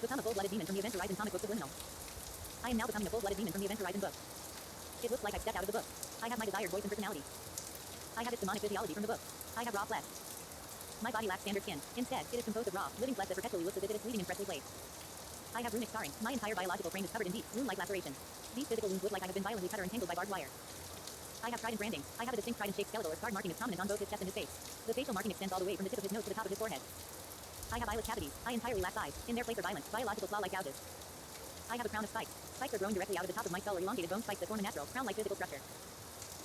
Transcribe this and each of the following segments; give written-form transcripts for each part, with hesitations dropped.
Become a full-blooded demon from the Event Horizon comic book Subliminal. I am now becoming a full-blooded demon from the Event Horizon book. It looks like I've stepped out of the book. I have my desired voice and personality. I have its demonic physiology from the book. I have raw flesh. My body lacks standard skin. Instead, it is composed of raw, living flesh that perpetually looks as if it is bleeding and freshly flayed. I have runic scarring. My entire biological frame is covered in deep, rune-like lacerations. These physical wounds look like I have been violently cut or entangled by barbed wire. I have Trident Brandings. I have a distinct trident-shaped skeletal or scarred marking is prominent on both his chest and his face. The facial marking extends all the way from the tip of his nose to the top of his forehead. I have eyelid cavities. I entirely lack eyes. In their place are violent, biological claw-like gouges. I have a crown of spikes. Spikes are growing directly out of the top of my skull or elongated bone spikes that form a natural, crown-like physical structure.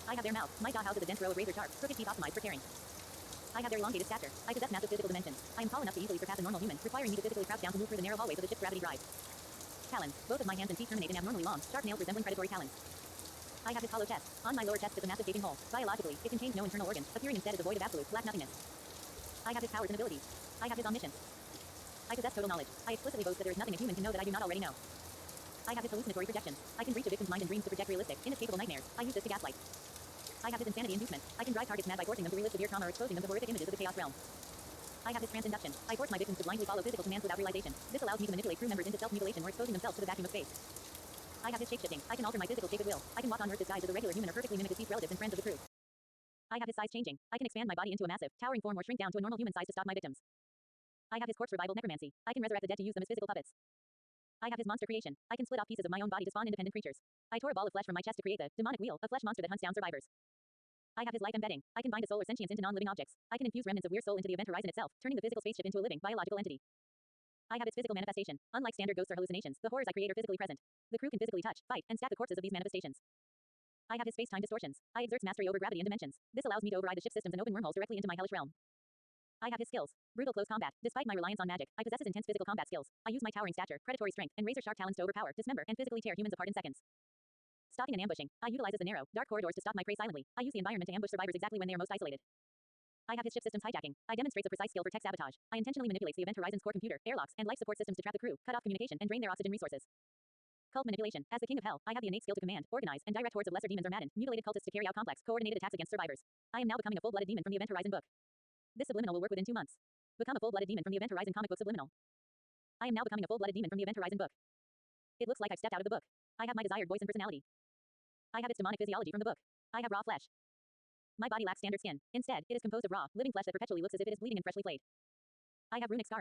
I have their mouth. My jaw houses a dense row of razor-sharp, crooked teeth optimized for tearing. I have their elongated stature. I possess massive physical dimensions. I am tall enough to easily surpass a normal human, requiring me to physically crouch down to move through the narrow hallways of the ship's gravity drive. Talons. Both of my hands and feet terminate in abnormally long, sharp nails resembling predatory talons. I have his hollow chest. On my lower chest is a massive gaping hole. Biologically, it contains no internal organs, appearing instead as a void of absolute, black nothingness. I have his powers and abilities. I have his omniscience. I possess total knowledge. I explicitly boast that there is nothing a human can know that I do not already know. I have his hallucinatory projections. I can breach a victim's mind and dreams to project realistic, inescapable nightmares. I use this to gaslight. I have his insanity inducement. I can drive targets mad by forcing them to relive severe trauma or exposing them to horrific images of the chaos realm. I have his trance induction. I force my victims to blindly follow physical commands without realization. This allows me to manipulate crew members into self-mutilation or exposing themselves to the vacuum of space. I have his shape-shifting. I can alter my physical shape at will. I can walk on Earth disguised as a regular human or perfectly mimic deceased relatives and friends of the crew. I have his size changing. I can expand my body into a massive, towering form or shrink down to a normal human size to stop my victims. I have his corpse revival necromancy. I can resurrect the dead to use them as physical puppets. I have his monster creation. I can split off pieces of my own body to spawn independent creatures. I tore a ball of flesh from my chest to create the demonic wheel, a flesh monster that hunts down survivors. I have his life embedding. I can bind a soul or sentience into non-living objects. I can infuse remnants of weird soul into the Event Horizon itself, turning the physical spaceship into a living, biological entity. I have its physical manifestation. Unlike standard ghosts or hallucinations, the horrors I create are physically present. The crew can physically touch, fight, and stack the corpses of these manifestations. I have his space-time distortions. I exert mastery over gravity and dimensions. This allows me to override the ship systems and open wormholes directly into my hellish realm. I have his skills. Brutal close combat. Despite my reliance on magic, I possess his intense physical combat skills. I use my towering stature, predatory strength, and razor-sharp talons to overpower, dismember, and physically tear humans apart in seconds. Stopping and ambushing. I utilize the narrow, dark corridors to stop my prey silently. I use the environment to ambush survivors exactly when they are most isolated. I have his ship systems hijacking. I demonstrate a precise skill for tech sabotage. I intentionally manipulate the Event Horizon's core computer, airlocks, and life support systems to trap the crew, cut off communication, and drain their oxygen resources. Cult manipulation. As the king of hell, I have the innate skill to command, organize, and direct hordes of lesser demons or maddened, mutilated cultists to carry out complex, coordinated attacks against survivors. I am now becoming a full-blooded demon from the Event Horizon book. This subliminal will work within 2 months. Become a full-blooded demon from the Event Horizon comic book Subliminal. I am now becoming a full-blooded demon from the Event Horizon book. It looks like I've stepped out of the book. I have my desired voice and personality. I have its demonic physiology from the book. I have raw flesh. My body lacks standard skin. Instead, it is composed of raw, living flesh that perpetually looks as if it is bleeding and freshly flayed. I have runic scarring.